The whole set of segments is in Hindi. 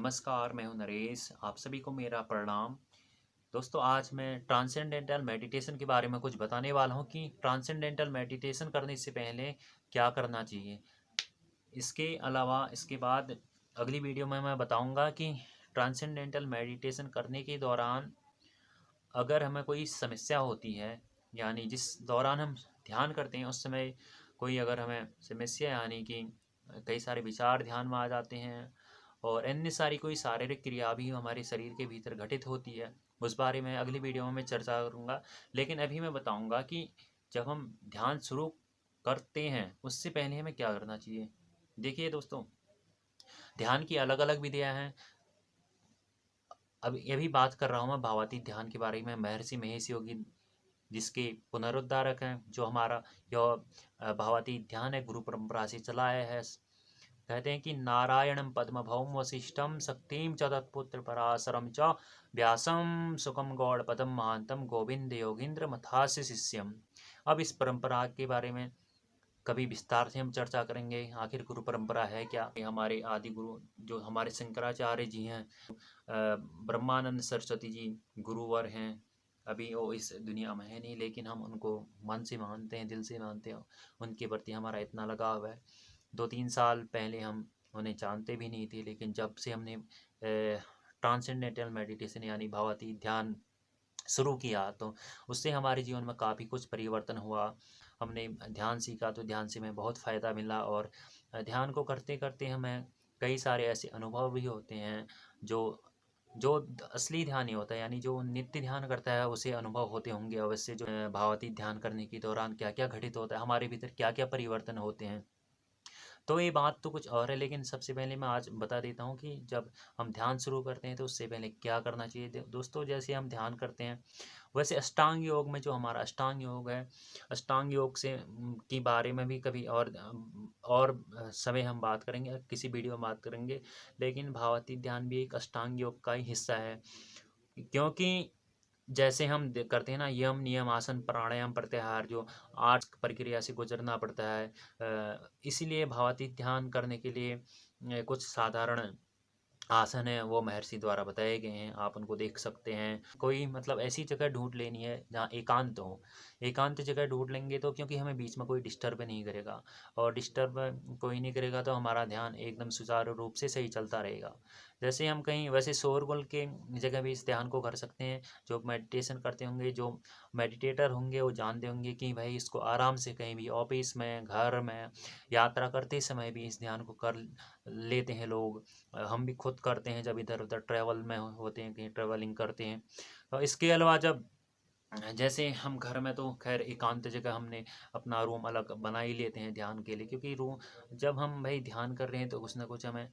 नमस्कार, मैं हूं नरेश। आप सभी को मेरा प्रणाम। दोस्तों, आज मैं ट्रांसेंडेंटल मेडिटेशन के बारे में कुछ बताने वाला हूं कि ट्रांसेंडेंटल मेडिटेशन करने से पहले क्या करना चाहिए। इसके अलावा इसके बाद अगली वीडियो में मैं बताऊंगा कि ट्रांसेंडेंटल मेडिटेशन करने के दौरान अगर हमें कोई समस्या होती है, यानी जिस दौरान हम ध्यान करते हैं उस समय कोई अगर हमें समस्या, यानी कि कई सारे विचार ध्यान में आ जाते हैं और अन्य सारी कोई शारीरिक क्रिया भी हमारे शरीर के भीतर घटित होती है, उस बारे में अगली वीडियो में मैं चर्चा करूँगा। लेकिन अभी मैं बताऊँगा कि जब हम ध्यान शुरू करते हैं उससे पहले हमें क्या करना चाहिए। देखिए दोस्तों, ध्यान की अलग अलग विधियाँ हैं। अब ये भी बात कर रहा हूँ मैं भावातीत ध्यान के बारे में। महर्षि महेश योगी जिसके पुनरुद्धारक हैं, जो हमारा यह भावातीत ध्यान है गुरु परंपरा से चला आया है। कहते हैं कि नारायणं पद्मभौम वसिष्ठं शक्तिं च तत्पुत्र पराशरं च व्यासं सुखम गौड़पदं महांतम गोविंद योगींद्र मथास्य शिष्यम। अब इस परंपरा के बारे में कभी विस्तार से हम चर्चा करेंगे। आखिर गुरु परंपरा है क्या। ये हमारे आदि गुरु जो हमारे शंकराचार्य जी हैं, ब्रह्मानंद सरस्वती जी गुरुवर हैं। अभी वो इस दुनिया में है नहीं, लेकिन हम उनको मन से मानते हैं, दिल से मानते हैं। उनके प्रति हमारा इतना लगाव है। 2-3 साल पहले हम उन्हें जानते भी नहीं थे, लेकिन जब से हमने ट्रांसेंडेंटल मेडिटेशन यानी भावातीत ध्यान शुरू किया तो उससे हमारे जीवन में काफ़ी कुछ परिवर्तन हुआ। हमने ध्यान सीखा तो ध्यान से हमें बहुत फ़ायदा मिला, और ध्यान को करते करते हमें कई सारे ऐसे अनुभव भी होते हैं जो जो असली ध्यान ही होता है, यानी जो नित्य ध्यान करता है उसे अनुभव होते होंगे अवश्य। जो भावातीत ध्यान करने के दौरान क्या क्या घटित होता है, हमारे भीतर क्या क्या परिवर्तन होते हैं। तो ये बात तो कुछ और है, लेकिन सबसे पहले मैं आज बता देता हूँ कि जब हम ध्यान शुरू करते हैं तो उससे पहले क्या करना चाहिए। दोस्तों, जैसे हम ध्यान करते हैं वैसे अष्टांग योग में, जो हमारा अष्टांग योग है, अष्टांग योग से के बारे में भी कभी और समय हम बात करेंगे, किसी वीडियो में बात करेंगे। लेकिन भावातीत ध्यान भी एक अष्टांग योग का ही हिस्सा है, क्योंकि जैसे हम करते हैं ना यम नियम आसन प्राणायाम प्रत्याहार, जो 8 प्रक्रिया से गुजरना पड़ता है। इसीलिए भावातीत ध्यान करने के लिए कुछ साधारण आसन है वो महर्षि द्वारा बताए गए हैं, आप उनको देख सकते हैं। कोई मतलब ऐसी जगह ढूंढ लेनी है जहाँ एकांत हो। एकांत जगह ढूंढ लेंगे तो, क्योंकि हमें बीच में कोई डिस्टर्ब नहीं करेगा, और डिस्टर्ब कोई नहीं करेगा तो हमारा ध्यान एकदम सुचारू रूप से सही चलता रहेगा। जैसे हम कहीं वैसे शोरगुल के जगह भी इस ध्यान को कर सकते हैं। जो मेडिटेशन करते होंगे, जो मेडिटेटर होंगे, वो जानते होंगे कि भाई इसको आराम से कहीं भी ऑफिस में, घर में, यात्रा करते समय भी इस ध्यान को कर लेते हैं लोग। हम भी खुद करते हैं जब इधर उधर ट्रैवल में होते हैं, कहीं ट्रैवलिंग करते हैं। तो इसके अलावा जब जैसे हम घर में तो खैर एकांत जगह हमने अपना रूम अलग बना ही लेते हैं ध्यान के लिए, क्योंकि रूम जब हम भाई ध्यान कर रहे हैं तो कुछ ना कुछ हमें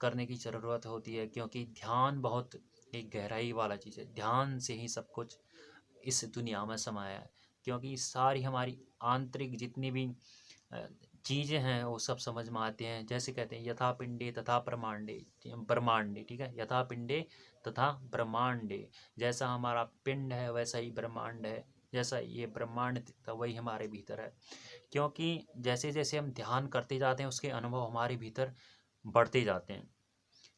करने की ज़रूरत होती है, क्योंकि ध्यान बहुत एक गहराई वाला चीज़ है। ध्यान से ही सब कुछ इस दुनिया में समाया है, क्योंकि सारी हमारी आंतरिक जितनी भी अ, चीज़ें हैं वो सब समझ में आते हैं। जैसे कहते हैं यथा पिंडे तथा ब्रह्मांडे, ब्रह्मांडे, ठीक है, यथा पिंडे तथा ब्रह्मांडे। जैसा हमारा पिंड है वैसा ही ब्रह्मांड है, जैसा ये ब्रह्मांड दिखता वही हमारे भीतर है। क्योंकि जैसे जैसे हम ध्यान करते जाते हैं उसके अनुभव हमारे भीतर बढ़ते जाते हैं।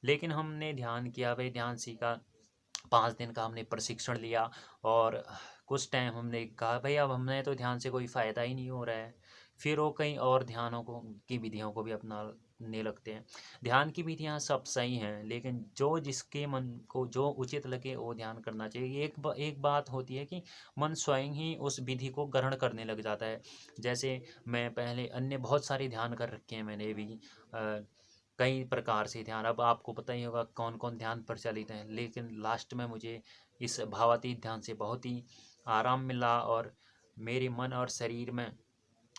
लेकिन हमने ध्यान किया, भाई ध्यान सीखा, 5 दिन का हमने प्रशिक्षण लिया, और कुछ टाइम हमने कहा भाई अब हमने तो ध्यान से कोई फ़ायदा ही नहीं हो रहा है। फिर वो कई और ध्यानों को की विधियों को भी अपनाने लगते हैं। ध्यान की विधियाँ सब सही हैं, लेकिन जो जिसके मन को जो उचित लगे वो ध्यान करना चाहिए। एक बात होती है कि मन स्वयं ही उस विधि को ग्रहण करने लग जाता है। जैसे मैं पहले अन्य बहुत सारे ध्यान कर रखे हैं मैंने भी, कई प्रकार से ध्यान। अब आपको पता ही होगा कौन कौन ध्यान प्रचलित हैं, लेकिन लास्ट में मुझे इस भावातीत ध्यान से बहुत ही आराम मिला, और मेरे मन और शरीर में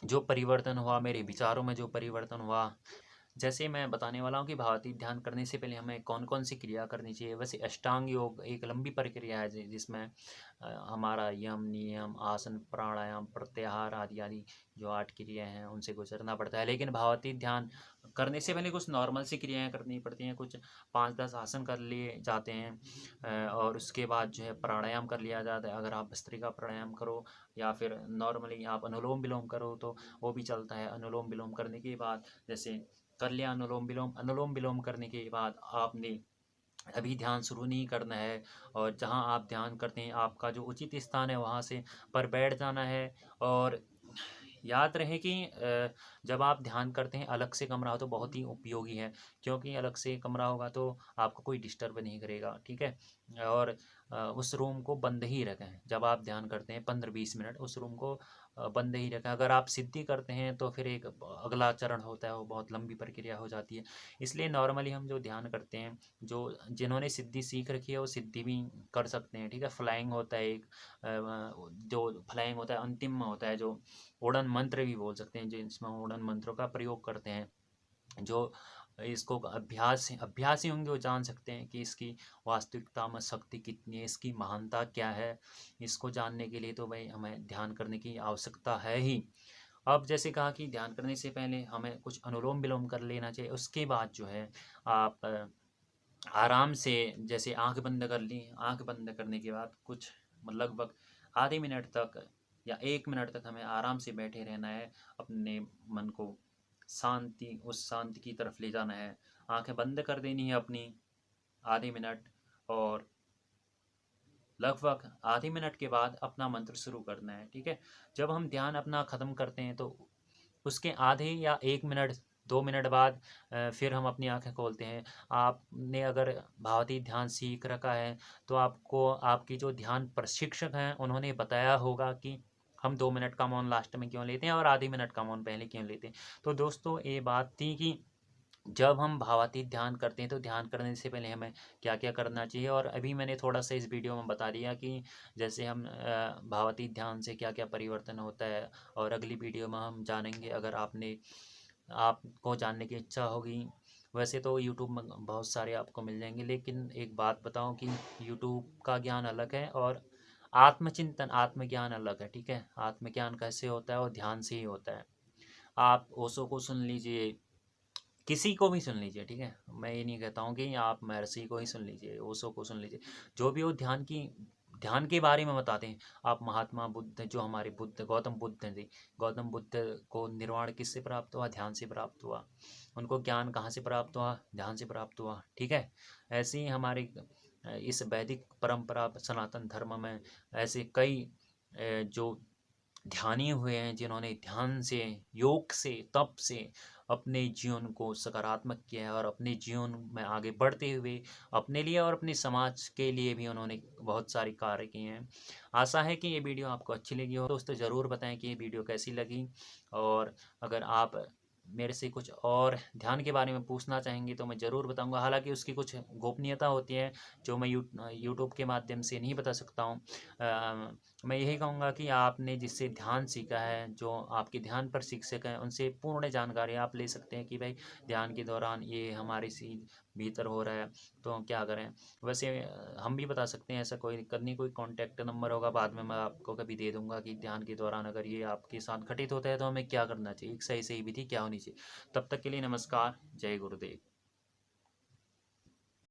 जो परिवर्तन हुआ, मेरे विचारों में जो परिवर्तन हुआ। जैसे मैं बताने वाला हूँ कि भावातीत ध्यान करने से पहले हमें कौन कौन सी क्रिया करनी चाहिए। वैसे अष्टांग योग एक लंबी प्रक्रिया है जिसमें हमारा यम नियम आसन प्राणायाम प्रत्याहार आदि आदि जो 8 क्रियाएं हैं उनसे गुजरना पड़ता है। लेकिन भावातीत ध्यान करने से पहले कुछ नॉर्मल सी क्रियाएं करनी पड़ती हैं। कुछ 5-10 आसन कर लिए जाते हैं, और उसके बाद जो है प्राणायाम कर लिया जाता है। अगर आप भस्त्रिका प्राणायाम करो या फिर नॉर्मली आप अनुलोम विलोम करो तो वो भी चलता है। अनुलोम विलोम करने के बाद जैसे कर लिया अनुलोम विलोम, अनुलोम विलोम करने के बाद आपने अभी ध्यान शुरू नहीं करना है, और जहाँ आप ध्यान करते हैं आपका जो उचित स्थान है वहाँ से पर बैठ जाना है। और याद रहे कि जब आप ध्यान करते हैं अलग से कमरा हो तो बहुत ही उपयोगी है, क्योंकि अलग से कमरा होगा तो आपको कोई डिस्टर्ब नहीं करेगा, ठीक है। और उस रूम को बंद ही रखें जब आप ध्यान करते हैं, 15-20 मिनट उस रूम को बंद ही रखें। अगर आप सिद्धि करते हैं तो फिर एक अगला चरण होता है, वो बहुत लंबी प्रक्रिया हो जाती है। इसलिए नॉर्मली हम जो ध्यान करते हैं, जो जिन्होंने सिद्धि सीख रखी है वो सिद्धि भी कर सकते हैं, ठीक है। फ्लाइंग होता है एक, जो फ्लाइंग होता है अंतिम में होता है, जो उड़न मंत्र भी बोल सकते हैं, जो इसमें उड़न मंत्रों का प्रयोग करते हैं। जो इसको अभ्यासी होंगे वो जान सकते हैं कि इसकी वास्तविकता में शक्ति कितनी है, इसकी महानता क्या है। इसको जानने के लिए तो भाई हमें ध्यान करने की आवश्यकता है ही। अब जैसे कहा कि ध्यान करने से पहले हमें कुछ अनुलोम विलोम कर लेना चाहिए। उसके बाद जो है आप आराम से जैसे आंख बंद कर ली, आंख बंद करने के बाद कुछ लगभग आधे मिनट तक या 1 मिनट तक हमें आराम से बैठे रहना है। अपने मन को शांति, उस शांति की तरफ ले जाना है। आंखें बंद कर देनी है अपनी आधे मिनट, और लगभग आधे मिनट के बाद अपना मंत्र शुरू करना है, ठीक है। जब हम ध्यान अपना ख़त्म करते हैं तो उसके आधे या 1 मिनट 2 मिनट बाद फिर हम अपनी आंखें खोलते हैं। आपने अगर भावती ध्यान सीख रखा है तो आपको आपकी जो ध्यान प्रशिक्षक हैं उन्होंने बताया होगा कि हम 2 मिनट का मौन लास्ट में क्यों लेते हैं और आधे मिनट का मौन पहले क्यों लेते हैं। तो दोस्तों ये बात थी कि जब हम भावातीत ध्यान करते हैं तो ध्यान करने से पहले हमें क्या क्या करना चाहिए, और अभी मैंने थोड़ा सा इस वीडियो में बता दिया कि जैसे हम भावातीत ध्यान से क्या क्या परिवर्तन होता है। और अगली वीडियो में हम जानेंगे, अगर आपको जानने की इच्छा होगी। वैसे तो यूट्यूब में बहुत सारे आपको मिल जाएंगे, लेकिन एक बात बताऊं कि यूट्यूब का ज्ञान अलग है और आत्मचिंतन आत्मज्ञान अलग है, ठीक है। आत्मज्ञान कैसे होता है और ध्यान से ही होता है। आप ओशो को सुन लीजिए, किसी को भी सुन लीजिए, ठीक है। मैं ये नहीं कहता हूँ कि आप महर्षि को ही सुन लीजिए, ओशो को सुन लीजिए, जो भी वो ध्यान के बारे में बताते हैं। आप महात्मा बुद्ध, जो हमारे बुद्ध गौतम बुद्ध थे, गौतम बुद्ध को निर्वाण किससे प्राप्त हुआ? ध्यान से प्राप्त हुआ। उनको ज्ञान कहाँ से प्राप्त हुआ? ध्यान से प्राप्त हुआ, ठीक है। ऐसे ही हमारे इस वैदिक परंपरा सनातन धर्म में ऐसे कई जो ध्यानी हुए हैं, जिन्होंने ध्यान से, योग से, तप से अपने जीवन को सकारात्मक किया है, और अपने जीवन में आगे बढ़ते हुए अपने लिए और अपने समाज के लिए भी उन्होंने बहुत सारे कार्य किए हैं। आशा है कि ये वीडियो आपको अच्छी लगी हो। दोस्तों ज़रूर बताएं कि ये वीडियो कैसी लगी, और अगर आप मेरे से कुछ और ध्यान के बारे में पूछना चाहेंगे तो मैं ज़रूर बताऊंगा। हालांकि उसकी कुछ गोपनीयता होती है जो मैं यूट्यूब के माध्यम से नहीं बता सकता हूँ। मैं यही कहूँगा कि आपने जिससे ध्यान सीखा है, जो आपके ध्यान पर शिक्षक हैं, उनसे पूर्ण जानकारी आप ले सकते हैं कि भाई ध्यान के दौरान ये हमारे सी भीतर हो रहा है तो क्या करें। वैसे हम भी बता सकते हैं, ऐसा कोई दिक्कत नहीं। कोई कॉन्टैक्ट नंबर होगा बाद में मैं आपको कभी दे दूंगा कि ध्यान के दौरान अगर ये आपके साथ घटित होता है तो हमें क्या करना चाहिए, एक सही सही विधि क्या होनी चाहिए। तब तक के लिए नमस्कार, जय गुरुदेव।